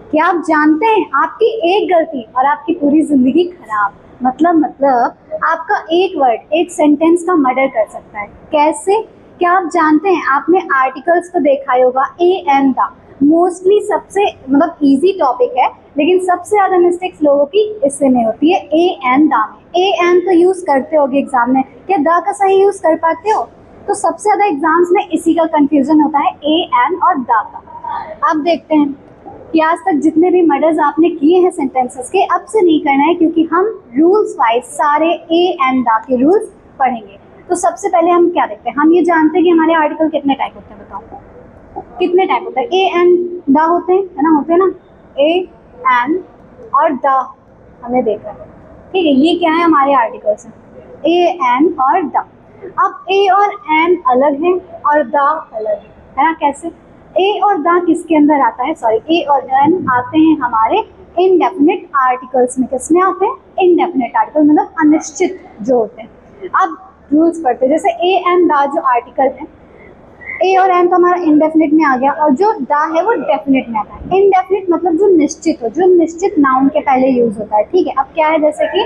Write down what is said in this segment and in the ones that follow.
क्या आप जानते हैं आपकी एक गलती और आपकी पूरी जिंदगी खराब। मतलब आपका एक वर्ड एक सेंटेंस का मर्डर कर सकता है। कैसे? क्या आप जानते हैं, आपने आर्टिकल्स को देखा ही होगा, ए एंड द। मोस्टली सबसे इजी टॉपिक है, लेकिन सबसे ज्यादा मिस्टेक्स लोगों की इससे में होती है, ए एंड द में। ए एंड तो यूज करते होगे एग्जाम में, क्या द का सही यूज कर पाते हो? तो सबसे ज्यादा एग्जाम्स में इसी का कंफ्यूजन होता है, ए एंड और द का। अब देखते हैं कि आज तक जितने भी मर्डर्स आपने किए हैं सेंटेंसेस के, अब से नहीं करना है, क्योंकि हम रूल्स वाइज सारे ए एंड द के रूल्स पढ़ेंगे। तो सबसे पहले हम क्या देखते हैं, हम ये जानते हैं कि हमारे आर्टिकल कितने टाइप होते हैं। बताओ कितने टाइप होते हैं? ए एंड द होते हैं, है ना, होते हैं ना, ए एंड और द हमने देखा है। ठीक है, ये क्या है, हमारे आर्टिकल्स हैं, ए एंड और द। अब ए और एन अलग है और द अलग है ना। कैसे? ए और द किसके अंदर आता है? सॉरी, ए और एन आते हैं हमारे इनडेफिनिट आर्टिकल्स में। किसमें आते हैं? इनडेफिनिट आर्टिकल, मतलब अनिश्चित जो होते हैं। अब रूल्स पढ़ते हैं, जैसे ए एंड द जो आर्टिकल है, ए और एन तो हमारा इनडेफिनिट में आ गया, और जो द है वो डेफिनिट में आता है। इनडेफिनिट मतलब जो निश्चित हो, जो निश्चित नाउन के पहले यूज होता है। ठीक है, अब क्या है, जैसे कि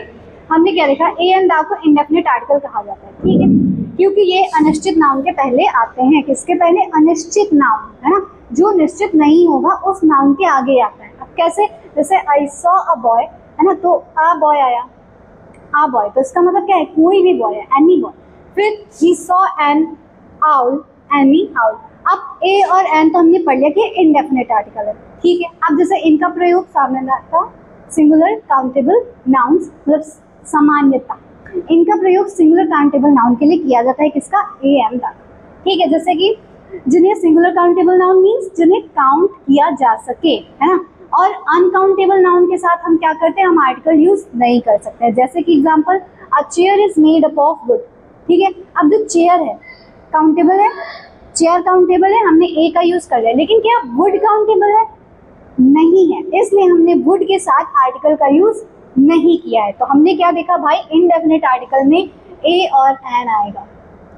हमने क्या देखा, ए एंड द को इनडेफिनिट आर्टिकल कहा जाता है। ठीक है, क्योंकि ये अनिश्चित नाउन के पहले आते हैं। किसके पहले? अनिश्चित नाउन, है ना, जो निश्चित नहीं होगा उस नाउन के आगे आता है। अब कैसे? जैसे आई सॉ अ बॉय, है ना, तो अ बॉय आया, अ बॉय, तो इसका मतलब क्या है? कोई भी बॉय है, एनी बॉय। फिर he saw an owl, any owl. अब ए और एन तो हमने पढ़ लिया कि इनडेफिनिट आर्टिकल है। ठीक है, अब जैसे इनका प्रयोग सामने आता, सिंगुलर काउंटेबल नाउन्स, मतलब सामान्यता, इनका प्रयोग सिंगुलर काउंटेबल नाउन के लिए किया जाता है। किसका? A and the. ठीक है, जैसे कि जिन्हें सिंगुलर काउंटेबल नाउन मीन्स जिन्हें काउंट किया जा सके, है ना, और अनकाउंटेबल नाउन के साथ हम क्या करते हैं, हम आर्टिकल यूज नहीं कर सकते। जैसे कि example, a chair is made up of would. ठीक है, अब जो चेयर है काउंटेबल है, चेयर काउंटेबल है, हमने ए का यूज कर लिया, लेकिन क्या वुड काउंटेबल है? नहीं है, इसलिए हमने वुड के साथ आर्टिकल का यूज नहीं किया है। तो हमने क्या देखा भाई, इनडेफिनिट आर्टिकल में ए और एन आएगा।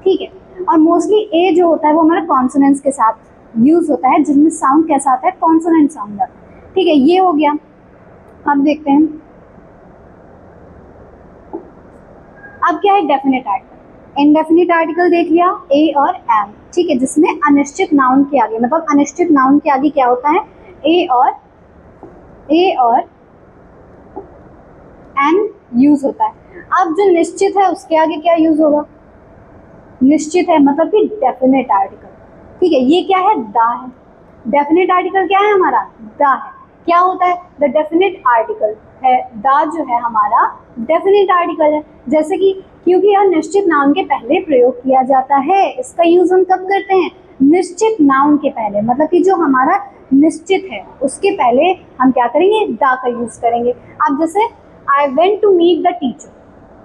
ठीक है, और मोस्टली ए जो होता है वो हमारा कॉन्सोनेंट्स के साथ यूज होता है, जिसमें साउंड कैसा आता है? कॉन्सोनेंट साउंड आता है। ठीक है, ये हो गया। अब देखते हैं, अब क्या है, डेफिनेट आर्टिकल। इनडेफिनिट आर्टिकल देख लिया, ए और एन। ठीक है, जिसमें अनिश्चित नाउन के आगे, मतलब अनिश्चित नाउन के आगे क्या होता है? ए और एन यूज होता है। अब जो निश्चित है उसके आगे क्या यूज होगा? निश्चित है मतलब कि डेफिनेट आर्टिकल। ठीक है, ये क्या है? द है। डेफिनेट आर्टिकल क्या है हमारा? द है। क्या होता है? द डेफिनेट आर्टिकल है, द जो है हमारा डेफिनेट आर्टिकल है। जैसे कि क्योंकि यह निश्चित नाउन के पहले प्रयोग किया जाता है, इसका यूज हम कब करते हैं? निश्चित नाउन के पहले, मतलब कि जो हमारा निश्चित है उसके पहले हम क्या करेंगे? द का यूज करेंगे। अब जैसे I went to meet the teacher,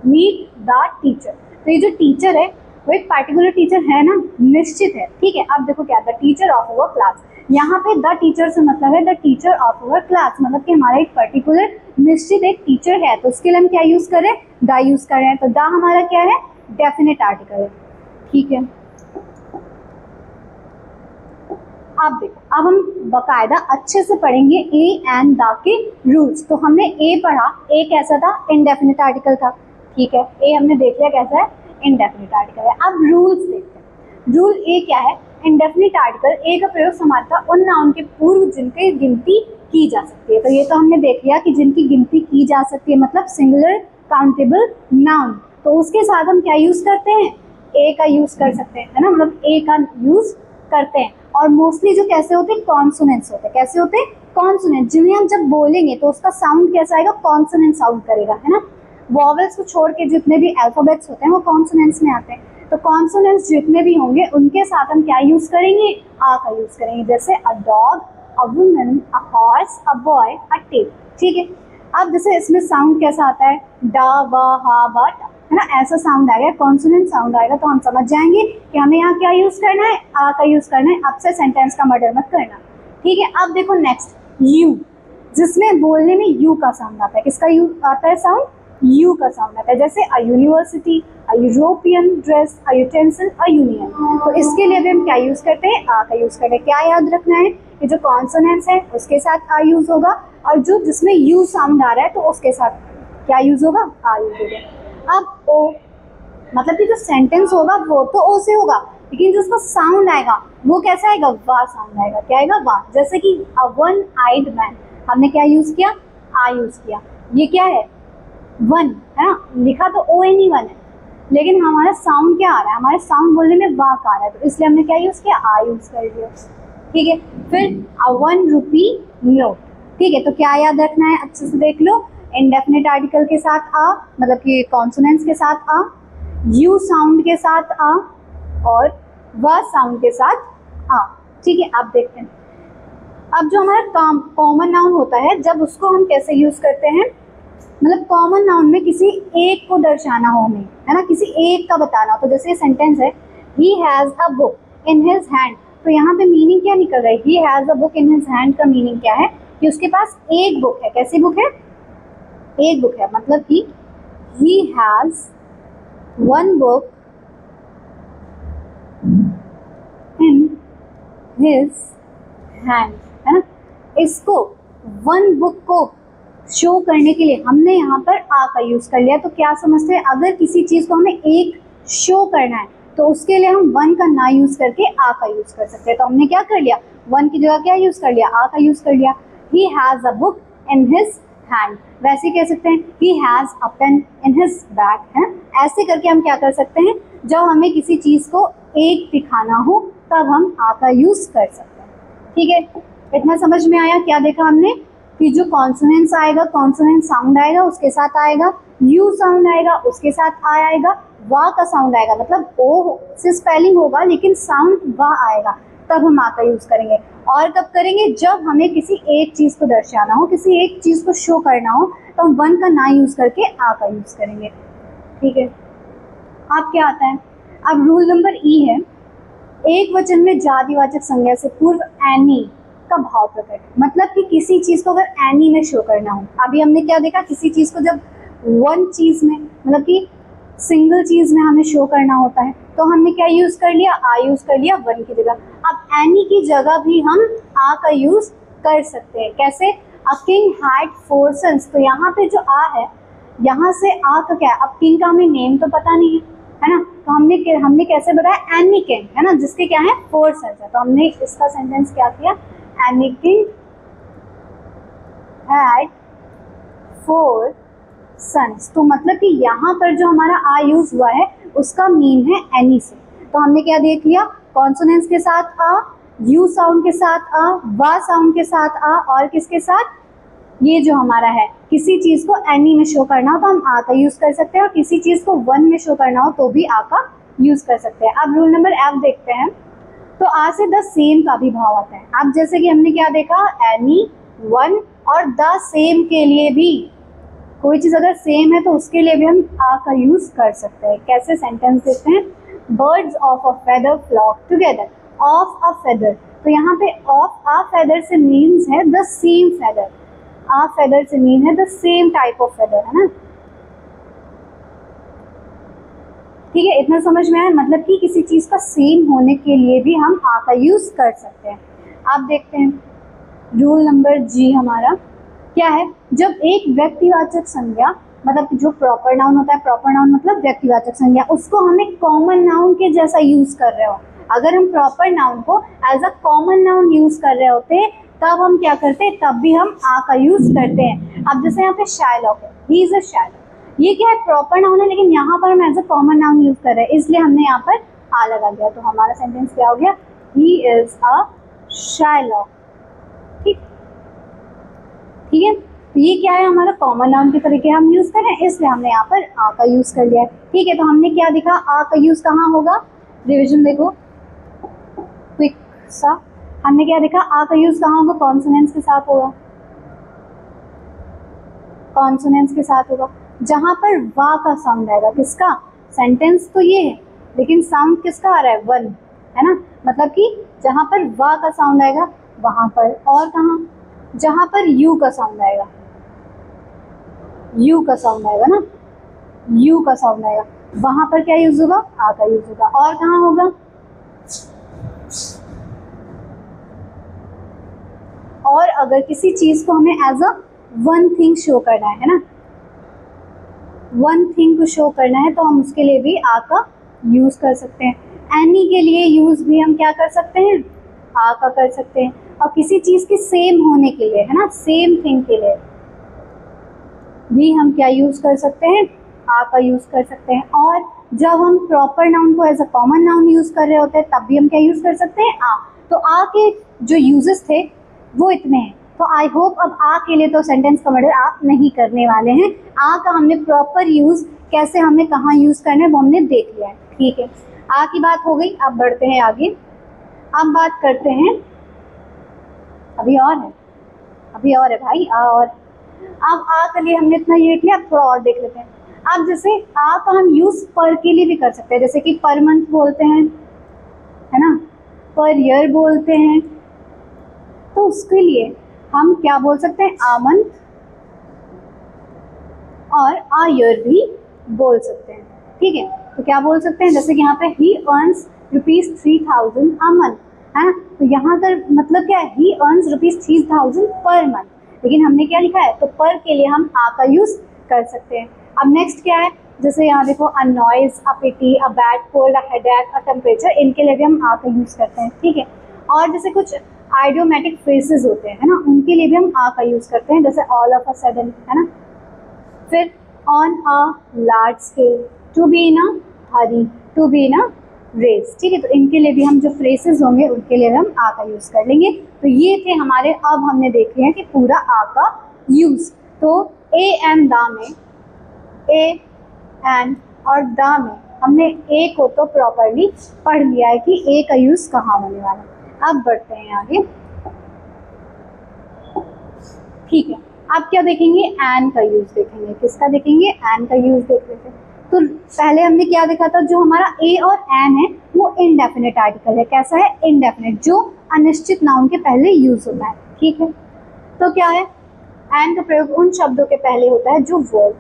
meet the teacher, तो ये जो टीचर है वो एक पार्टिकुलर टीचर है ना, निश्चित है। ठीक है, अब देखो क्या, the teacher of our class, यहाँ पे द टीचर से मतलब है the teacher of our class, मतलब कि हमारा एक पर्टिकुलर निश्चित एक टीचर है, तो उसके लिए हम क्या यूज करें? द यूज कर रहे हैं। तो द हमारा क्या है? डेफिनेट आर्टिकल है। ठीक है, अब देखो, अब हम बकायदा अच्छे से पढ़ेंगे ए एंड द के रूल्स। तो हमने ए पढ़ा, ए कैसा था? इनडेफिनिट आर्टिकल था। ठीक है, ए हमने देख लिया कैसा है, इनडेफिनिट आर्टिकल है। अब रूल्स देखते हैं। रूल ए क्या है? इंडेफिनिट आर्टिकल, ए का प्रयोग समानता उन नाउन के पूर्व जिनकी गिनती की जा सकती है। तो ये तो हमने देख लिया कि जिनकी गिनती की जा सकती है, मतलब सिंगुलर काउंटेबल नाउन। तो उसके साथ हम क्या यूज करते हैं? ए का यूज कर सकते हैं, है ना, मतलब ए का यूज करते हैं। और मोस्टली जो कैसे होते हैं? कॉन्सोनेंट्स होते हैं। कैसे होते हैं? कॉन्सोनेंट, जिन्हें हम जब बोलेंगे तो उसका साउंड कैसा आएगा? कॉन्सोनेंट साउंड करेगा, है ना। वॉवेल्स को छोड़ के जितने भी अल्फाबेट्स होते हैं वो कॉन्सोनेंट्स में आते हैं। तो कॉन्सोनेंट्स जितने भी होंगे उनके साथ हम क्या यूज करेंगे? आ का यूज करेंगे। जैसे a dog, a woman, a horse, a boy, a tape. ठीक है, अब जैसे इसमें साउंड कैसा आता है? ड, व, ह, ब, ट, है ना, ऐसा साउंड आएगा, कॉन्सोनेंट साउंड आएगा, तो हम समझ जाएंगे कि हमें यहाँ क्या यूज करना है? आ का यूज करना है। अब से सेंटेंस का मर्डर मत करना। ठीक है, अब देखो नेक्स्ट, यू, जिसमें बोलने में यू का साउंड आता है। किसका यू आता है साउंड? यू का साउंड आता है, जैसे a university, a European dress, a utensil, a union. तो इसके लिए भी हम क्या यूज करते हैं, आ का यूज करते हैं। क्या याद रखना है कि जो कॉन्सोनेंट्स है उसके साथ आ यूज होगा, और जो जिसमें यू साउंड आ रहा है तो उसके साथ क्या यूज होगा, आ यूज होगा। अब ओ, मतलब कि जो सेंटेंस होगा वो तो ओ से होगा, लेकिन जो उसका साउंड आएगा वो कैसा आएगा, वाह साउंड आएगा। क्या आएगा, वाह। जैसे कि अ वन आइड मैन, हमने क्या यूज किया, आ यूज किया। ये क्या है, वन है ना, लिखा तो ओ एन ई वन है, लेकिन हमारा साउंड क्या आ रहा है, हमारे साउंड बोलने में वाह आ रहा है, तो इसलिए हमने क्या यूज किया, आ यूज कर दिया। ठीक है, फिर अ 1 रुपी नोट। ठीक है, तो क्या याद रखना है, अच्छे से देख लो। इंडेफिनिट आर्टिकल के साथ आ, मतलब कि कॉन्सोनेंट्स के साथ आ, यू साउंड के साथ आ, और व साउंड के साथ आ। ठीक है, आप देखते हैं अब जो हमारा कॉमन नाउन होता है, जब उसको हम कैसे यूज करते हैं, मतलब कॉमन नाउन में किसी एक को दर्शाना हो हमें, है ना, किसी एक का बताना हो। तो जैसे सेंटेंस है, he has a book in his hand, तो यहाँ पे मीनिंग क्या निकल रहा है, he has a book in his hand का मीनिंग क्या है कि उसके पास एक बुक है। कैसी बुक है, एक बुक है, मतलब कि he has one book in his hand, है ना। इसको वन बुक को शो करने के लिए हमने यहाँ पर आ का यूज कर लिया। तो क्या समझते हैं, अगर किसी चीज को हमें एक शो करना है तो उसके लिए हम वन का ना यूज करके आ का यूज कर सकते हैं। तो हमने क्या कर लिया, वन की जगह क्या यूज कर लिया, आ का यूज कर लिया। He has a book in his hand, वैसे कह सकते हैं he has a pain in his bag, है। ऐसे करके हम क्या कर सकते हैं, जब हमें किसी चीज को एक दिखाना हो तब हम आ का यूज कर सकते हैं। ठीक है, इतना समझ में आया। क्या देखा हमने कि जो कॉन्सोनेंट्स आएगा, कॉन्सोनेंट साउंड आएगा उसके साथ आएगा, यू साउंड आएगा उसके साथ आ आएगा, वाह का साउंड आएगा, मतलब ओ से स्पेलिंग होगा लेकिन साउंड वाह आएगा, तब हम आ का यूज करेंगे। और कब करेंगे, जब हमें किसी एक चीज को दर्शाना हो, किसी एक चीज को शो करना हो, तो हम वन का ना यूज करके आ का यूज करेंगे। ठीक है, आप क्या आता है। अब रूल नंबर ई है, एक वचन में जातिवाचक संज्ञा से पूर्व एनी का भाव प्रकट, मतलब कि किसी चीज को अगर एनी में शो करना हो। अभी हमने क्या देखा, किसी चीज को जब वन चीज में, मतलब कि सिंगल चीज में हमें शो करना होता है, तो हमने क्या यूज कर लिया, आ यूज कर लिया वन की जगह। अब एनी की जगह भी हम आ का यूज कर सकते हैं। कैसे, अ किंग हैड 4 सन्स, तो यहाँ पे जो आ है, यहाँ से आ का क्या है, अब किंग का हमें नेम तो पता नहीं है ना, तो हमने कैसे बताया, एनी किंग, है ना, जिसके क्या है 4 सन्स है। तो हमने इसका सेंटेंस क्या किया, एनी किंग हैड 4 सन्स। तो मतलब कि यहाँ पर जो हमारा आ यूज हुआ है उसका मीन है एनी से। तो हमने क्या देख लिया, कॉन्सोनेंट्स के साथ आ, यू साउंड के साथ आ, वा साउंड के साथ आ, और किसके साथ, ये जो हमारा है, किसी चीज को एनी में शो करना हो तो हम आ का यूज कर सकते हैं, और किसी चीज को वन में शो करना हो तो भी आ का यूज कर सकते हैं। अब रूल नंबर एफ देखते हैं। तो आ से द सेम का भी भाव आता है। अब जैसे कि हमने क्या देखा, एनी, वन और द सेम के लिए भी, कोई चीज अगर सेम है तो उसके लिए भी हम आ का यूज कर सकते हैं। कैसे, सेंटेंस देखते हैं, birds of a feather flock together, of a feather, तो यहाँ पे ऑफ अ फेदर से मीन्स है the same feather, a feather से मीन है the same type of feather, है ना। ठीक है, इतना समझ में आया, मतलब कि किसी चीज का सेम होने के लिए भी हम आ का यूज कर सकते हैं। आप देखते हैं रूल नंबर जी हमारा क्या है, जब एक व्यक्तिवाचक संज्ञा, मतलब जो प्रॉपर नाउन होता है, प्रॉपर नाउन मतलब व्यक्तिवाचक संज्ञा, उसको हमें कॉमन नाउन के जैसा यूज कर रहे हो। अगर हम प्रॉपर नाउन को as a common noun use कर रहे होते तब हम क्या करते हैं, तब भी हम आ का यूज करते हैं। अब जैसे यहाँ पे शायलॉक है, ही इज अ शायलॉक, ये क्या है, प्रॉपर नाउन है, लेकिन यहाँ पर हम as a common noun use कर रहे हैं, इसलिए हमने यहाँ पर आ लगा दिया। तो हमारा सेंटेंस क्या हो गया, ही इज अ शायलॉक। ठीक है, तो ये क्या है, हमारा कॉमन नाउन के तरीके हम यूज कर रहे हैं, इसलिए हमने यहाँ पर आ का यूज कर लिया है। ठीक है, तो हमने क्या देखा, आ का यूज कहाँ होगा, रिविजन देखो क्विक सा, हमने क्या देखा, आ का यूज कहाँ होगा, कॉन्सोनेंट्स के साथ होगा, कॉन्सोनेंट्स के साथ होगा, जहां पर वा का साउंड आएगा। किसका, सेंटेंस तो ये है लेकिन साउंड किसका आ रहा है, वन, है ना, मतलब कि जहां पर वा का साउंड आएगा वहां पर, और कहाँ, जहां पर यू का साउंड आएगा, यू का साउंड आएगा ना, यू का साउंड आएगा, वहां पर क्या यूज होगा, आ का यूज होगा। और कहाँ होगा, और अगर किसी चीज को हमें as a one thing show करना है ना, वन थिंग को शो करना है, तो हम उसके लिए भी आ का यूज कर सकते हैं। एनी के लिए यूज भी हम क्या कर सकते हैं, आ का कर सकते हैं। और किसी चीज के सेम होने के लिए है ना, सेम थिंग के लिए भी हम क्या यूज कर सकते हैं, आ का यूज कर सकते हैं। और जब हम प्रॉपर नाउन को as a common noun use कर रहे होते हैं तब भी हम क्या यूज कर सकते हैं, आ। तो आ के जो यूजेस थे वो इतने हैं। तो आई होप अब आ के लिए तो सेंटेंस का मर्डर आप नहीं करने वाले हैं। आ का हमने प्रॉपर यूज कैसे, हमें कहाँ यूज करना है वो हमने देख लिया है, ठीक है। आ की बात हो गई, अब बढ़ते हैं आगे। अब बात करते हैं, अभी और है भाई, आ और। अब आ के लिए हमने इतना ये किया, अब थोड़ा और देख लेते हैं। अब जैसे आ का हम यूज पर के लिए भी कर सकते हैं, जैसे कि पर मंथ बोलते हैं, है ना, पर ईयर बोलते हैं, तो उसके लिए हम क्या बोल सकते हैं, आ मंथ और आ ईयर भी बोल सकते हैं, ठीक है। तो क्या बोल सकते हैं, जैसे कि यहाँ पे ही अर्न्स ₹3000 a month, है ना, तो यहाँ पर मतलब क्या है, ही अर्न्स ₹3000 पर मंथ, लेकिन हमने क्या लिखा है, तो पर के लिए हम आ का यूज कर सकते हैं। अब नेक्स्ट क्या है, जैसे यहाँ देखो, a noise, a pity, a bad cold, a headache, a temperature, इनके लिए भी हम आ का यूज करते हैं, ठीक है। और जैसे कुछ आइडियोमेटिक फ्रेजेस होते हैं, है ना, उनके लिए भी हम आ का यूज करते हैं, जैसे ऑल ऑफ अ सडन, है ना। फिर on a large scale, to be in a hurry, to be in a race, ठीक है। तो इनके लिए भी हम जो फ्रेजेस होंगे उनके लिए हम आ का यूज कर लेंगे। तो ये थे हमारे, अब हमने देख लिया कि पूरा आ का यूज। तो ए एंड द में, ए एंड और द में हमने ए को तो प्रॉपरली पढ़ लिया है कि ए का यूज कहाँ होने वाला है। अब बढ़ते हैं आगे, ठीक है। अब क्या देखेंगे, एन का यूज देखेंगे। किसका देखेंगे, एन का यूज देख लेते हैं। तो पहले हमने क्या देखा था, जो हमारा ए और एन है वो इनडेफिनेट आर्टिकल है। कैसा है, इनडेफिनेट, जो अनिश्चित नाउन के पहले यूज होता है, ठीक है। तो क्या है, एन का प्रयोग उन शब्दों के पहले होता है जो वर्ब।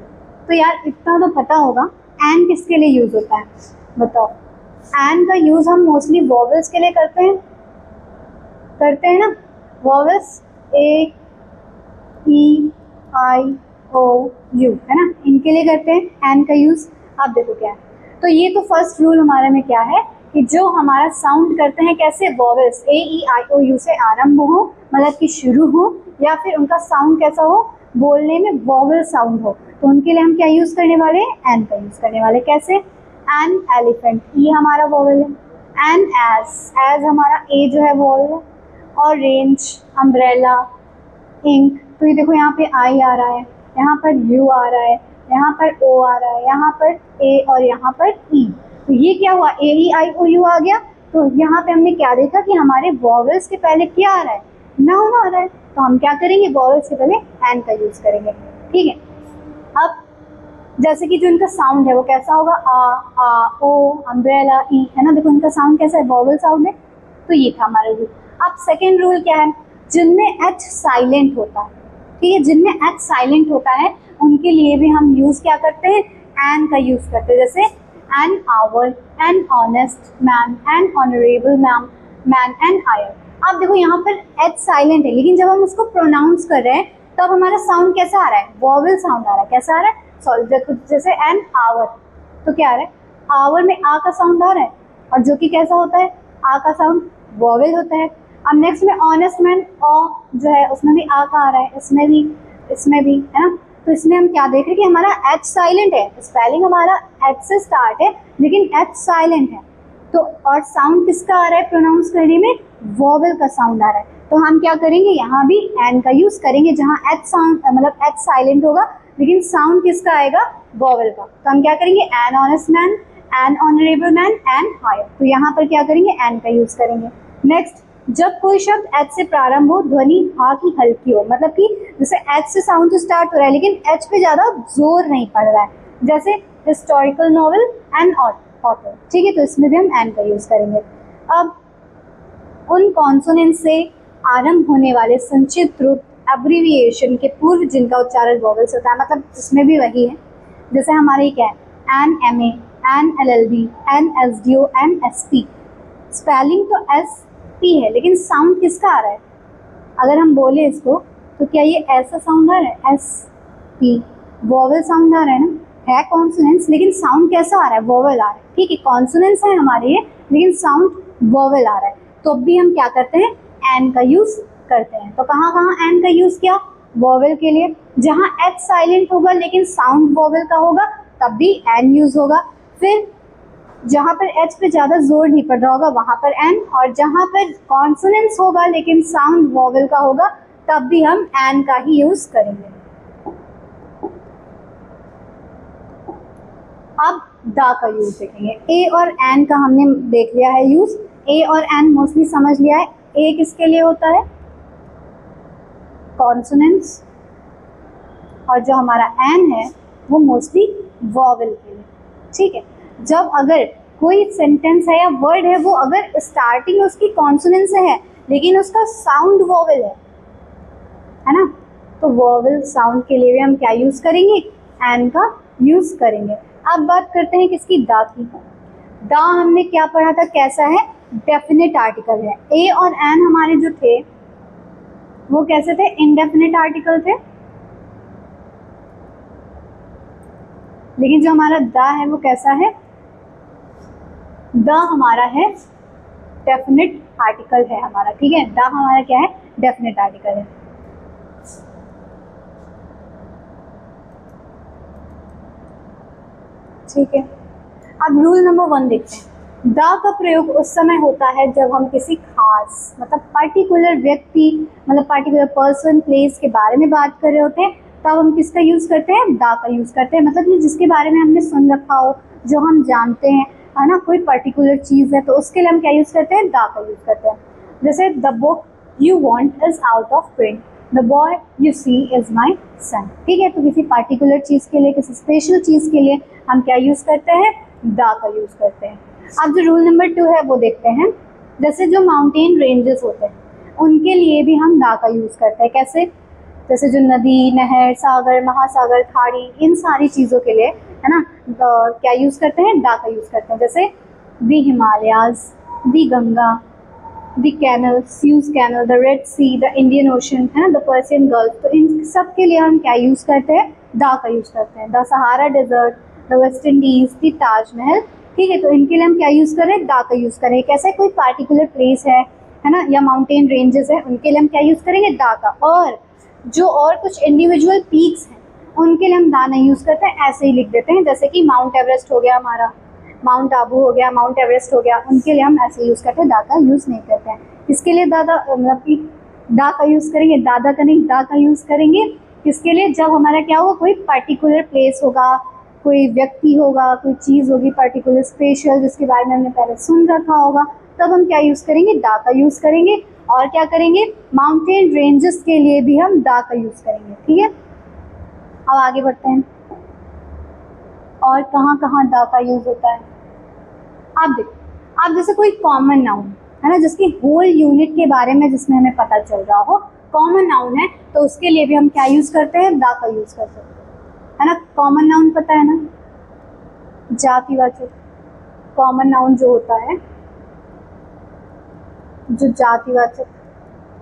तो यार इतना तो पता होगा, एन किसके लिए यूज होता है, बताओ। एन का यूज हम मोस्टली वॉवेल्स के लिए करते हैं ना, vowels A, E, I, O, you, है ना, इनके लिए करते हैं एन का यूज। अब देखो क्या है, तो ये तो फर्स्ट रूल हमारे में क्या है कि जो हमारा साउंड करते हैं कैसे, vowels A, E, I, O, you से आरंभ हो, मतलब कि शुरू हो, या फिर उनका साउंड कैसा हो, बोलने में वॉवेल साउंड हो, तो उनके लिए हम क्या यूज करने वाले हैं, एन का यूज करने वाले। कैसे, एन एलिफेंट, ई हमारा वॉवेल है। एन एज हमारा ए जो है वॉवेल है। ऑरेंज, अम्ब्रेला, इंक, तो ये देखो यहाँ पे आई आ रहा है, यहाँ पर यू आ रहा है, यहाँ पर ओ आ रहा है, यहाँ पर ए और यहाँ पर ई। तो ये क्या हुआ, ए, ई, आई, ओ, यू आ गया। तो यहाँ पे हमने क्या देखा कि हमारे वॉवेल्स के पहले क्या आ रहा है, नाउन आ रहा है। तो हम क्या करेंगे, वॉवेल्स के पहले एन का यूज करेंगे, ठीक है। अब जैसे कि जो इनका साउंड है वो कैसा होगा, आ, ओ, अम्ब्रेला, ई, है ना, देखो इनका साउंड कैसा है, वॉवेल साउंड है। तो ये था हमारा रूल। अब सेकेंड रूल क्या है, जिनमें एच साइलेंट होता है, ठीक है, जिनमें एच साइलेंट होता है उनके लिए भी हम यूज क्या करते हैं, एन का यूज करते हैं। जैसे an hour, an honest man, an honourable man, an heir. अब देखो यहाँ पर एच साइलेंट है, लेकिन जब हम उसको प्रोनाउंस कर रहे हैं तब हमारा साउंड कैसा आ रहा है, वॉवेल साउंड आ रहा है। कैसा आ रहा है, सॉरी, जैसे एन आवर, तो क्या आ रहा है, आवर में आ का साउंड आ रहा है, और जो कि कैसा होता है, आ का साउंड वॉवेल होता है। अब नेक्स्ट में ऑनेस्ट मैन, ओ जो है उसमें भी आ का आ रहा है, इसमें भी, है ना। तो इसमें हम क्या देख रहे हैं कि हमारा एच साइलेंट है, स्पेलिंग हमारा एच से स्टार्ट है लेकिन एच साइलेंट है। तो और साउंड किसका आ रहा है, प्रोनाउंस करने में वॉवेल का साउंड आ रहा है। तो हम क्या करेंगे, यहाँ भी एन का यूज करेंगे, जहाँ एच साउंड मतलब एच साइलेंट होगा लेकिन साउंड किसका आएगा, वॉवेल का। तो हम क्या करेंगे, an honest man, an honourable man, an hire. तो यहाँ पर क्या करेंगे, एन का यूज करेंगे। नेक्स्ट, जब कोई शब्द एच से प्रारंभ हो, ध्वनि हा की हल्की हो, मतलब कि जैसे एच से साउंड तो स्टार्ट हो रहा है लेकिन एच पे ज्यादा जोर नहीं पड़ रहा है, जैसे हिस्टोरिकल नॉवल एंड ऑथर, ठीक है। तो इसमें भी हम एन का यूज करेंगे। अब उन कॉन्सोनेंट से आरंभ होने वाले संक्षिप्त रूप एब्रीविएशन के पूर्व जिनका उच्चारण वॉवल से होता है, मतलब इसमें भी वही है। जैसे हमारे क्या है, NMA, NLLB, NSDO, NSP। Spelling तो SP है, लेकिन साउंड किसका आ रहा है? अगर हम बोले इसको तो क्या ये ऐसा साउंड आ रहा है? SP वॉवल साउंड आ रहा है ना, है कॉन्सोनेंट्स, लेकिन साउंड कैसा आ रहा है? वॉवल आ रहा है। ठीक है, कॉन्सोनेंट्स है हमारे ये, लेकिन साउंड वॉवल आ रहा है। तो अब भी हम क्या करते हैं? एन का यूज करते हैं। तो कहाँ कहाँ एन का यूज किया? वॉवल के लिए। जहाँ एच साइलेंट होगा लेकिन साउंड वॉवल का होगा, तब भी एन यूज होगा। फिर जहाँ पर एच पे ज़्यादा जोर नहीं पड़ रहा होगा वहाँ पर एन, और जहाँ पर कॉन्सोनेंट्स होगा लेकिन साउंड वॉवल का होगा, तब भी हम एन का ही यूज करेंगे। अब द का यूज देखेंगे। ए और एन का हमने देख लिया है यूज। ए और एन मोस्टली समझ लिया है। ए किसके लिए होता है? कॉन्सोनेंट्स। और जो हमारा एन है वो मोस्टली वॉवल के लिए। ठीक है, जब अगर कोई सेंटेंस है या वर्ड है, वो अगर स्टार्टिंग उसकी कॉन्सोनेंट से है लेकिन उसका साउंड वॉवल है ना, तो वॉवल साउंड के लिए भी हम क्या यूज करेंगे? एन का यूज करेंगे। अब बात करते हैं किसकी? The key. द हमने क्या पढ़ा था, कैसा है? डेफिनेट आर्टिकल है। ए और एन हमारे जो थे वो कैसे थे? इनडेफिनेट आर्टिकल थे। लेकिन जो हमारा द है वो कैसा है? द हमारा है डेफिनेट आर्टिकल है हमारा। ठीक है, द हमारा क्या है? डेफिनेट आर्टिकल है। ठीक है, अब रूल नंबर 1 देखते हैं। द का प्रयोग उस समय होता है जब हम किसी खास, मतलब पर्टिकुलर व्यक्ति, मतलब पर्टिकुलर पर्सन, प्लेस के बारे में बात कर रहे होते हैं, तब हम किसका यूज करते हैं? द का यूज करते हैं। मतलब जिसके बारे में हमने सुन रखा हो, जो हम जानते हैं, है ना, कोई पर्टिकुलर चीज है, तो उसके लिए हम क्या यूज करते हैं? द का यूज करते हैं। जैसे the book you want is out of print, the boy you see is my son. ठीक है, तो किसी पर्टिकुलर चीज के लिए, किसी स्पेशल चीज के लिए हम क्या यूज करते हैं? द का यूज करते हैं। अब जो रूल नंबर 2 है वो देखते हैं। जैसे जो माउंटेन रेंजेस होते हैं उनके लिए भी हम द का यूज करते हैं। कैसे? जैसे जो नदी, नहर, सागर, महासागर, खाड़ी, इन सारी चीज़ों के लिए, है ना, क्या यूज़ करते हैं? द का यूज़ करते हैं। जैसे the Himalayas, the Ganga, the canal, Suez canal, the Red Sea, the Indian Ocean, है ना, द पर्सियन गल्फ। तो इन सब के लिए हम क्या यूज़ करते हैं? द का यूज़ करते हैं। The Sahara desert, the West Indies, the Taj Mahal. ठीक है, तो इनके लिए हम क्या यूज़ करें? द का यूज़ करें। कैसे? कोई पार्टिकुलर प्लेस है ना, या माउंटेन रेंजेस है, उनके लिए हम क्या यूज़ करेंगे? द का। और जो और कुछ इंडिविजुअल पीक्स हैं उनके लिए हम द नहीं यूज़ करते हैं, ऐसे ही लिख देते हैं। जैसे कि माउंट एवरेस्ट हो गया हमारा, माउंट आबू हो गया, माउंट एवरेस्ट हो गया, उनके लिए हम ऐसे यूज़ करते हैं, द का यूज़ नहीं करते हैं। इसके लिए दादा, मतलब कि द का यूज़ करेंगे, दादा का नहीं, द का यूज़ करेंगे। किसके लिए? जब हमारा क्या होगा, कोई पर्टिकुलर प्लेस होगा, कोई व्यक्ति होगा, कोई चीज़ होगी पर्टिकुलर स्पेशल, जिसके बारे में हमने पहले सुन रखा होगा, तब हम क्या यूज़ करेंगे? द का यूज़ करेंगे। और क्या करेंगे? माउंटेन रेंजेस के लिए भी हम द का यूज़ करेंगे। ठीक है, अब आगे बढ़ते हैं। और कहाँ कहाँ द का यूज़ होता है? आप देखो, आप जैसे कोई कॉमन नाउन है ना, जिसकी होल यूनिट के बारे में जिसमें हमें पता चल रहा हो, कॉमन नाउन है, तो उसके लिए भी हम क्या यूज़ करते हैं? द का यूज़ कर सकते हैं, है ना। कॉमन नाउन पता है ना, जातिवाचक। कॉमन नाउन जो होता है, जो जातिवाचक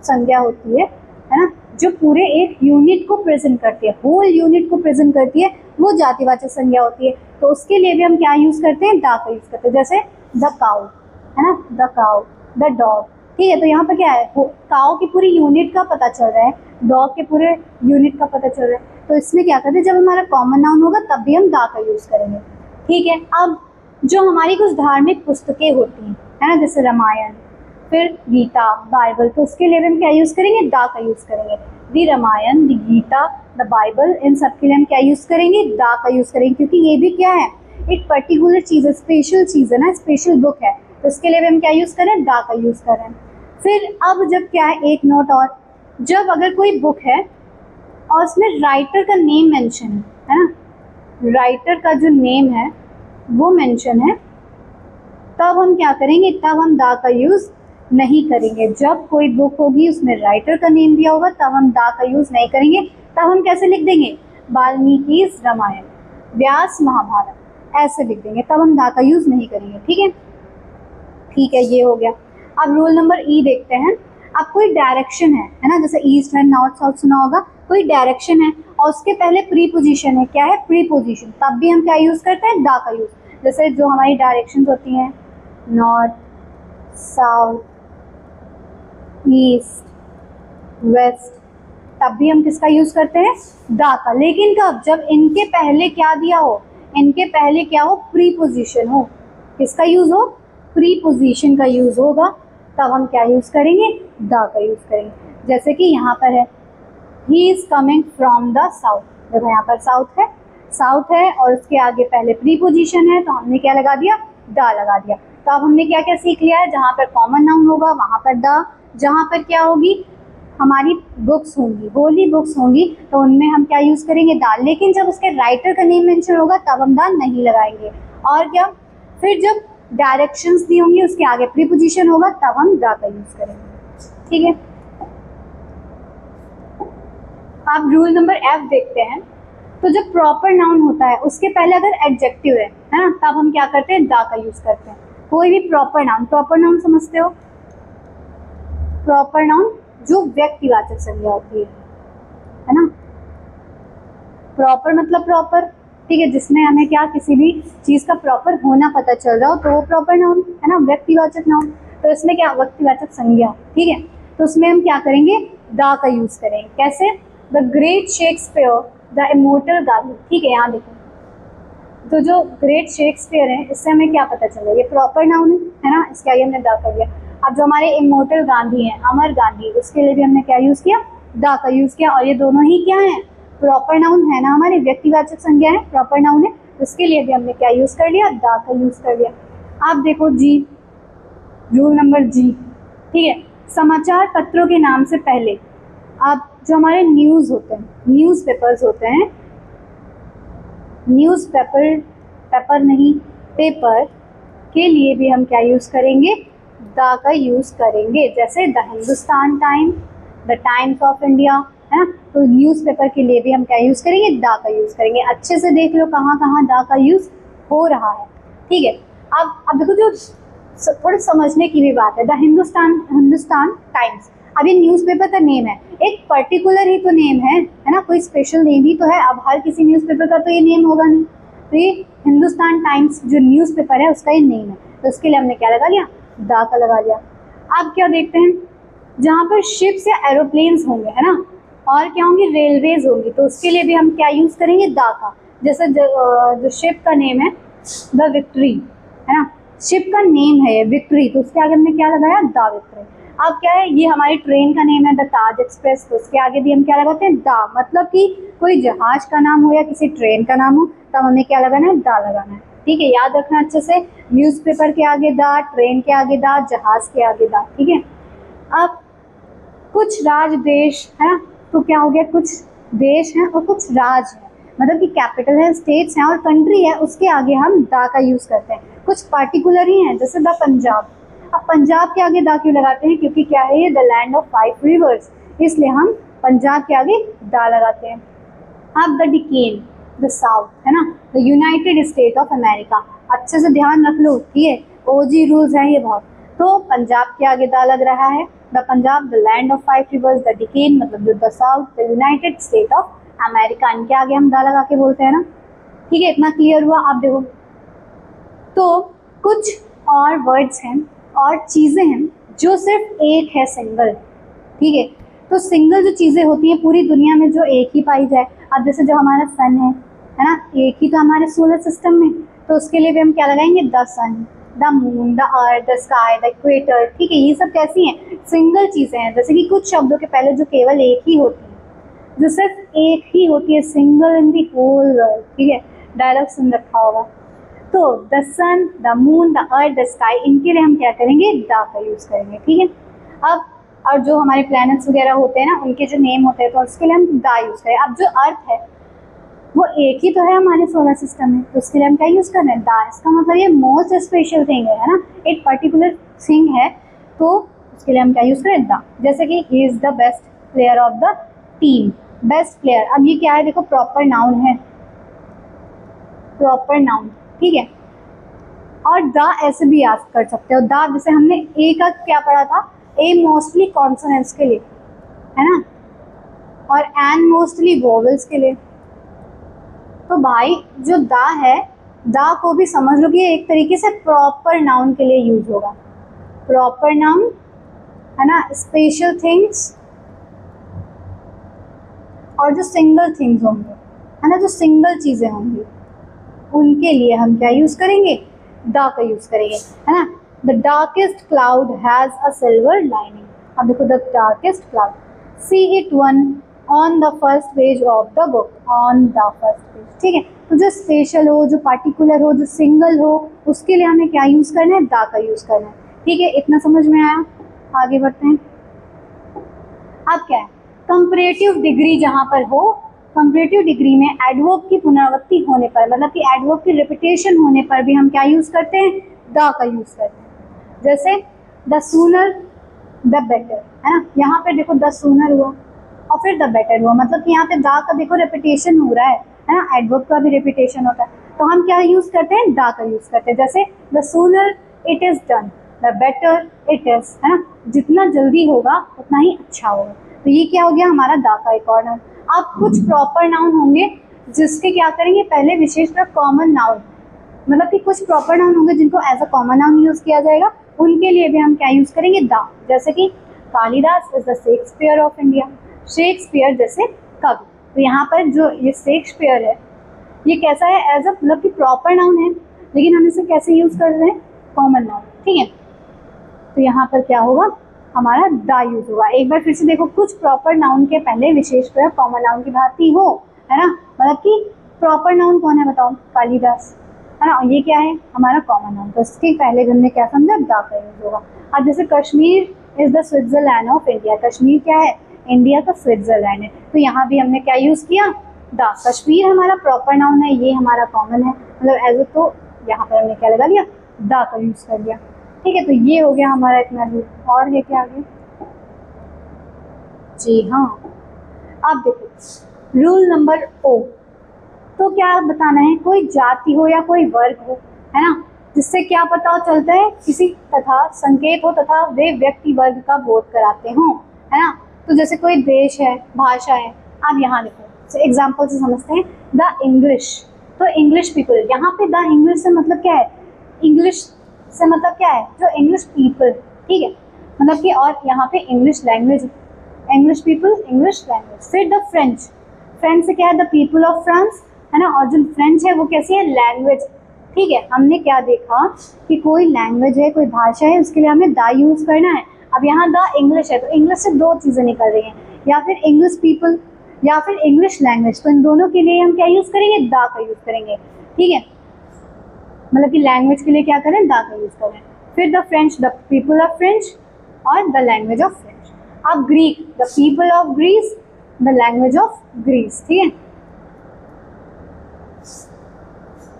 संज्ञा होती है ना, जो पूरे एक यूनिट को प्रेजेंट करती है, होल यूनिट को प्रेजेंट करती है, वो जातिवाचक संज्ञा होती है। तो उसके लिए भी हम क्या यूज़ करते हैं? द का यूज़ करते हैं। जैसे द काउ, है ना, द काउ, द डॉग। ठीक है, तो यहाँ पर क्या है? काउ की पूरी यूनिट का पता चल रहा है, डॉग के पूरे यूनिट का पता चल रहा है। तो इसमें क्या करते हैं, जब हमारा कॉमन नाउन होगा तब भी हम द का यूज़ करेंगे। ठीक है, अब जो हमारी कुछ धार्मिक पुस्तकें होती हैं, है ना, जैसे रामायण, फिर गीता, बाइबल, तो उसके लिए हम क्या यूज़ करेंगे? द का यूज़ करेंगे। The Ramayan, the Gita, the Bible, इन सब के लिए हम क्या यूज़ करेंगे? द का यूज़ करेंगे, क्योंकि ये भी क्या है? एक पर्टिकुलर चीज़ है, स्पेशल चीज़ है ना, स्पेशल बुक है, तो उसके लिए भी हम क्या यूज़ करें? द का यूज़ करें। फिर अब जब क्या है, एक नोट और, जब अगर कोई बुक है और उसमें राइटर का नेम मेंशन है ना, राइटर का जो नेम है वो मेंशन है, तब हम क्या करेंगे? तब हम द का यूज़ नहीं करेंगे। जब कोई बुक होगी उसमें राइटर का नेम दिया होगा तब हम दा का यूज नहीं करेंगे। तब हम कैसे लिख देंगे, वाल्मीकि रामायण, व्यास महाभारत, ऐसे लिख देंगे, तब हम दा का यूज नहीं करेंगे। ठीक है, ठीक है, ये हो गया। अब रूल नंबर ई देखते हैं। अब कोई डायरेक्शन है ना, जैसे ईस्ट वेस्ट नॉर्थ साउथ सुना होगा, कोई डायरेक्शन है और उसके पहले प्रीपोजिशन है, क्या है, प्रीपोजिशन, तब भी हम क्या यूज करते हैं, दा का यूज। जैसे जो हमारी डायरेक्शंस होती हैं नॉर्थ साउथ ईस्ट वेस्ट, तब भी हम किसका यूज करते हैं, दा का। लेकिन कब, जब इनके पहले क्या दिया हो, इनके पहले क्या हो, प्रीपोजिशन हो, किसका यूज हो, प्रीपोजिशन का यूज होगा, तब हम क्या यूज करेंगे, दा का यूज करेंगे। जैसे कि यहाँ पर है he is coming from the south, देखो यहाँ पर साउथ है और उसके आगे पहले प्रीपोजिशन है, तो हमने क्या लगा दिया, दा लगा दिया। तो अब हमने क्या क्या सीख लिया है, जहाँ पर कॉमन नाउन होगा वहाँ पर दा, जहाँ पर क्या होगी, हमारी बुक्स होंगी, होली बुक्स होंगी, तो उनमें हम क्या यूज करेंगे, दा। लेकिन जब उसके राइटर का नेम मेंशन होगा तब हम दा नहीं लगाएंगे। और क्या, फिर जब डायरेक्शंस दी होंगी उसके आगे प्रीपोजिशन होगा तब हम दा का यूज करेंगे। ठीक है, आप रूल नंबर एफ देखते हैं। तो जब प्रॉपर नाउन होता है उसके पहले अगर एडजेक्टिव है ना, तब हम क्या करते हैं, दा का यूज करते हैं। कोई भी प्रॉपर नाउन समझते हो, प्रॉपर नाउन जो व्यक्तिवाचक संज्ञा होती है ना, प्रॉपर मतलब प्रॉपर, ठीक है, जिसमें हमें क्या, किसी भी चीज का प्रॉपर होना पता चल रहा हो तो वो प्रॉपर नाउन है ना, व्यक्तिवाचक नाउन। तो इसमें क्या, व्यक्तिवाचक संज्ञा, ठीक है, तो उसमें हम क्या करेंगे, दा का यूज करेंगे। कैसे, the great Shakespeare, the immortal Gandhi, ठीक है, यहाँ देखो, तो जो ग्रेट शेक्सपियर है इससे हमें क्या पता चल रहा है, ये प्रॉपर नाउन है ना, इसके आगे हमने दा कर दिया। अब जो हमारे इमोर्टल गांधी हैं, अमर गांधी, उसके लिए भी हमने क्या यूज किया, दा का यूज किया। और ये दोनों ही क्या है, प्रॉपर नाउन है ना, हमारे व्यक्तिवाचक संज्ञा है, प्रॉपर नाउन है, उसके लिए भी हमने क्या यूज कर लिया, दा का यूज कर लिया। आप देखो जी, रूल नंबर जी, ठीक है, समाचार पत्रों के नाम से पहले आप जो हमारे न्यूज होते हैं, न्यूज पेपर्स होते हैं, न्यूज पेपर नहीं, पेपर के लिए भी हम क्या यूज करेंगे, दा का यूज करेंगे। जैसे the Hindustan time, the times of India, है ना, तो न्यूज़पेपर के लिए भी हम क्या यूज करेंगे, दा का यूज करेंगे। अच्छे से देख लो कहाँ कहाँ दा का यूज हो रहा है। ठीक है, अब देखो, जो थोड़ी समझने की भी बात है, द हिंदुस्तान टाइम्स, अब ये न्यूज़पेपर का नेम है, एक पर्टिकुलर ही तो नेम है ना, कोई स्पेशल नेम ही तो है। अब हर किसी न्यूज़पेपर का तो ये नेम होगा नहीं, तो ये हिंदुस्तान टाइम्स जो न्यूज़पेपर है उसका ये नेम है, तो उसके लिए हमने क्या लगा लिया, दा का लगा लिया। अब क्या देखते हैं, जहाँ पर शिप्स या एरोप्लेन्स होंगे, है ना, और क्या होंगी, रेलवेज होंगी, तो उसके लिए भी हम क्या यूज करेंगे, दा का। जैसे जो शिप का नेम है द विक्ट्री, है ना, शिप का नेम है विक्ट्री, तो उसके आगे हमने क्या लगाया, दा विक्ट्री। अब क्या है, ये हमारी ट्रेन का नेम है द ताज एक्सप्रेस, तो उसके आगे भी हम क्या लगाते हैं, दा। मतलब कि कोई जहाज का नाम हो या किसी ट्रेन का नाम हो, तब हमें क्या लगाना है, दा लगाना है। ठीक है, याद रखना अच्छे से, न्यूज़पेपर के आगे दा, ट्रेन के आगे दा, जहाज के आगे दा। ठीक है, अब कुछ राज देश है, तो क्या हो गया, कुछ देश हैं और कुछ राज है, मतलब कि कैपिटल है, स्टेट्स हैं और कंट्री है, उसके आगे हम दा का यूज करते हैं। कुछ पार्टिकुलर ही हैं, जैसे द पंजाब। अब पंजाब के आगे दा क्यों लगाते हैं, क्योंकि क्या है, ये द लैंड ऑफ 5 रिवर्स, इसलिए हम पंजाब के आगे दा लगाते हैं। अब द डिकेन, द साउथ, है ना, the United State of America, अच्छे से ध्यान रख लो, ठीक है, ओजी रूल्स हैं ये बहुत। तो पंजाब के आगे दा लग रहा है, the Punjab, the land of 5 rivers, the Deccan मतलब जो the south, the United State of America, इनके आगे हम दा लगा के बोलते हैं ना। ठीक है, इतना क्लियर हुआ। आप देखो, तो कुछ और वर्ड्स हैं और चीज़ें हैं जो सिर्फ एक है, सिंगल। ठीक है, तो सिंगल जो चीज़ें होती हैं पूरी दुनिया में जो एक ही पाई जाए, अब जैसे जो हमारा सन है ना, एक ही तो हमारे सोलर सिस्टम में, तो उसके लिए भी हम क्या लगाएंगे, the sun, the moon, the earth, the sky, the equator. ठीक है, ये सब कैसी हैं, सिंगल चीज़ें हैं। जैसे कि कुछ शब्दों के पहले जो केवल एक ही होती है, जो सिर्फ एक ही होती है, single in the whole world. ठीक है, डायलॉग सुन रखा होगा। तो the sun, the moon, the earth, the sky, इनके लिए हम क्या करेंगे, दा का यूज करेंगे। ठीक है, अब और जो हमारे प्लैनेट्स वगैरह होते हैं ना, उनके जो नेम होते हैं, तो उसके लिए हम दा यूज करें। अब जो अर्थ है वो एक ही तो है हमारे सोलर सिस्टम में, तो उसके लिए हम क्या यूज कर रहे हैं, दा। इसका मतलब ये मोस्ट स्पेशल थिंग है ना, एक पर्टिकुलर थिंग है, तो उसके लिए हम क्या यूज़ करें, द। जैसे कि he is the best player of the team, best player. अब ये क्या है, देखो प्रॉपर नाउन है, प्रॉपर नाउन, ठीक है। और द ऐसे भी याद कर सकते हो, द जैसे हमने ए का क्या पढ़ा था, ए मोस्टली कॉन्सोनेंट्स के लिए है ना, और एन मोस्टली वोवेल्स के लिए। तो भाई जो द है, द को भी समझ लो कि एक तरीके से प्रॉपर नाउन के लिए यूज होगा, प्रॉपर नाउन है ना, स्पेशल थिंग्स और जो सिंगल थिंग्स होंगे है ना, जो सिंगल चीजें होंगी उनके लिए हम क्या यूज करेंगे, द का यूज करेंगे, है ना। The darkest cloud has a silver lining. अब देखो, the darkest cloud, see it one on the first page of the book, on the first page, ठीक है। तो जो स्पेशल हो, जो पार्टिकुलर हो, जो सिंगल हो, उसके लिए हमें क्या यूज करना है, द का यूज करना है, ठीक है। इतना समझ में आया, आगे बढ़ते हैं। अब क्या है, कंपैरेटिव डिग्री जहां पर हो, कंपैरेटिव डिग्री में एडवर्ब की पुनरावृत्ति होने पर, मतलब कि एडवर्ब की रिपीटेशन होने पर भी हम क्या यूज करते हैं, द का यूज करते हैं। जैसे द सूनर द बेटर, है ना, यहाँ पे देखो द सूनर हुआ और फिर द बेटर हुआ, मतलब कि यहाँ पे द का देखो रिपीटेशन हो रहा है ना, एडवर्ब का भी रिपीटेशन होता है, तो हम क्या यूज करते हैं, द का यूज करते हैं। जैसे the sooner it is done, the better it is, है ना, जितना जल्दी होगा उतना ही अच्छा होगा। तो ये क्या हो गया हमारा द का एक और नाउन। अब कुछ प्रॉपर नाउन होंगे जिसके क्या करेंगे, पहले विशेष पर कॉमन नाउन, मतलब कि कुछ प्रॉपर नाउन होंगे जिनको as a common noun use किया जाएगा, उनके लिए भी हम क्या यूज करेंगे, द। जैसे कि Kalidas is the Shakespeare of India, Shakespeare जैसे कवि। तो यहाँ पर जो ये शेक्सपियर है ये कैसा है, एज अ मतलब कि प्रॉपर नाउन है, लेकिन हम इसे कैसे यूज कर रहे हैं, कॉमन नाउन, ठीक है। तो यहाँ पर क्या होगा, हमारा द यूज होगा। एक बार फिर से देखो, कुछ प्रॉपर नाउन के पहले विशेष प्रयोग कॉमन नाउन की भांति हो, है ना, मतलब कि प्रॉपर नाउन कौन है बताओ, कालिदास, है ना, ये क्या है हमारा कॉमन नाउन, तो इसके पहले हमने क्या समझा, द का यूज होगा। अब जैसे Kashmir is the Switzerland of India, Kashmir क्या है, इंडिया का स्विट्जरलैंड है, तो यहाँ भी हमने क्या यूज किया, द। कश्मीर हमारा प्रॉपर नाउन है, ये हमारा कॉमन है, मतलब एज, तो यहाँ पर हमने क्या लगा लिया, द का यूज कर लिया, ठीक है। तो ये हो गया हमारा इतना रूल। और है क्या आगे, जी हाँ, अब देखो रूल नंबर ओ। तो क्या बताना है, कोई जाति हो या कोई वर्ग हो, है ना, जिससे क्या पता चलता है, किसी तथा संकेत हो तथा वे व्यक्ति वर्ग का बोध कराते हो, है ना। तो जैसे कोई देश है, भाषा है, आप यहाँ देखो एग्जाम्पल से समझते हैं, द इंग्लिश, तो इंग्लिश पीपल, यहाँ पे द इंग्लिश से मतलब क्या है, इंग्लिश से मतलब क्या है, जो इंग्लिश पीपल, ठीक है, मतलब कि, और यहाँ पे English language, English people, English language. फिर द फ्रेंच, फ्रेंच से क्या है, द पीपल ऑफ फ्रांस, है ना, और जो फ्रेंच है वो कैसी है, लैंग्वेज, ठीक है। हमने क्या देखा कि कोई लैंग्वेज है, कोई भाषा है, उसके लिए हमें द यूज करना है। अब यहाँ द इंग्लिश है, तो इंग्लिश से दो चीजें निकल रही हैं, या फिर इंग्लिश पीपल या फिर इंग्लिश लैंग्वेज, तो इन दोनों के लिए हम क्या यूज करेंगे, द का यूज करेंगे, ठीक है, मतलब कि लैंग्वेज के लिए क्या करें, द का यूज करें। फिर the French, the people of French और द लैंग्वेज ऑफ फ्रेंच। अब Greek, the people of Greece, the language of Greece, ठीक है।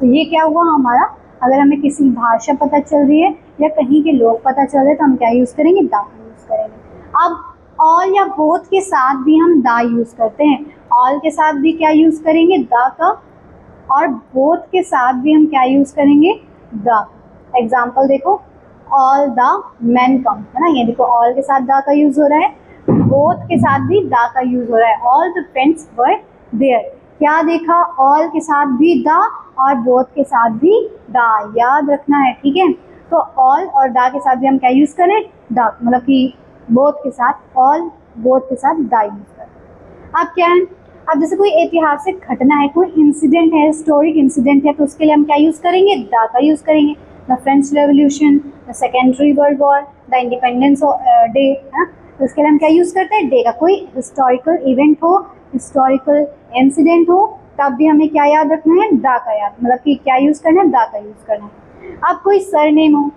तो ये क्या हुआ हमारा, अगर हमें किसी भाषा पता चल रही है या कहीं के लोग पता चल रहे हैं तो हम क्या यूज करेंगे, द का यूज करेंगे। अब ऑल या बोथ के साथ भी हम द यूज करते हैं, ऑल के साथ भी क्या यूज करेंगे, द का, और बोथ के साथ भी हम क्या यूज करेंगे, द। एग्जाम्पल देखो, ऑल द मैन कम, है ना, ये देखो ऑल के साथ द का यूज हो रहा है, बोथ के साथ भी द का यूज हो रहा है, all the friends were there, क्या देखा, ऑल के साथ भी द और बोथ के साथ भी द, याद रखना है, ठीक है। तो ऑल और द के साथ भी हम क्या यूज करें, द, मतलब कि बोथ के साथ, ऑल बोथ के साथ द यूज करें। अब क्या है, अब जैसे कोई ऐतिहासिक घटना है, कोई इंसिडेंट है, हिस्टोरिक इंसिडेंट है, तो उसके लिए हम क्या यूज करेंगे, द का यूज करेंगे। The French revolution, the secondary world war, the independence day, है ना, तो उसके लिए हम क्या यूज करते हैं, डे का। कोई हिस्टोरिकल इवेंट हो, हिस्टोरिकल इंसिडेंट हो, तब भी हमें क्या याद रखना है, द का याद, मतलब कि क्या यूज करना है, द का यूज करना है। अब कोई सरनेम हो,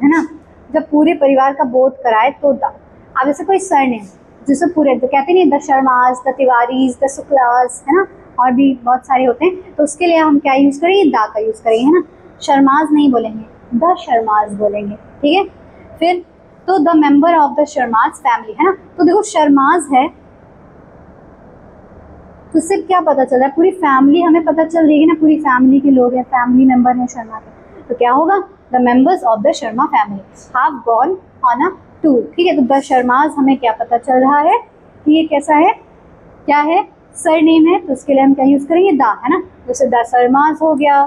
है ना, जब पूरे परिवार का बोध कराए तो द। अब जैसे कोई सरनेम जिसे पूरे, तो कहते नहीं, द शर्मास, द तिवारीज, द शुक्लास, है ना, और भी बहुत सारे होते हैं, तो उसके लिए हम क्या यूज करेंगे, द का यूज करेंगे, है ना। शर्माज नहीं बोलेंगे, द शर्माज बोलेंगे, ठीक है। फिर तो the member of the Sharma's family, है ना। तो देखो शर्माज है तो इससे क्या पता चल रहा है, पूरी फैमिली हमें पता चल रही है ना, पूरी फैमिली के लोग हैं, फैमिली मेंबर हैं शर्मा के। तो क्या होगा, the members of the Sharma family have gone on a tour. ठीक है, तो द शर्माज हमें क्या पता चल रहा है कि ये कैसा है, क्या है, सरनेम है, तो उसके लिए हम क्या यूज करेंगे, द, है ना। जैसे द शर्माज हो गया,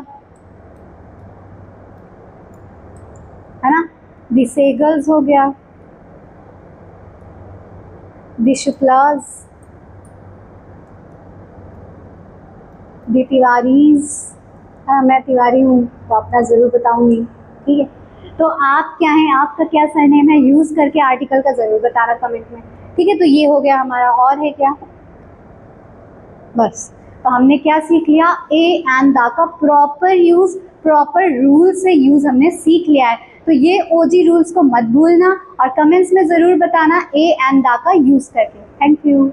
है ना, द सेगल्स हो गया, द शुक्लाज, द तिवारीज। हाँ, मैं तिवारी हूँ तो अपना ज़रूर बताऊंगी। ठीक है, तो आप क्या हैं, आपका क्या सरनेम है, यूज़ करके आर्टिकल का ज़रूर बताना कमेंट में। ठीक है, तो ये हो गया हमारा, और है क्या, बस। तो हमने क्या सीख लिया, ए एंड द का प्रॉपर यूज़, प्रॉपर रूल से यूज़ हमने सीख लिया है। तो ये ओजी रूल्स को मत भूलना और कमेंट्स में ज़रूर बताना ए एंड द का यूज़ करके। Thank you.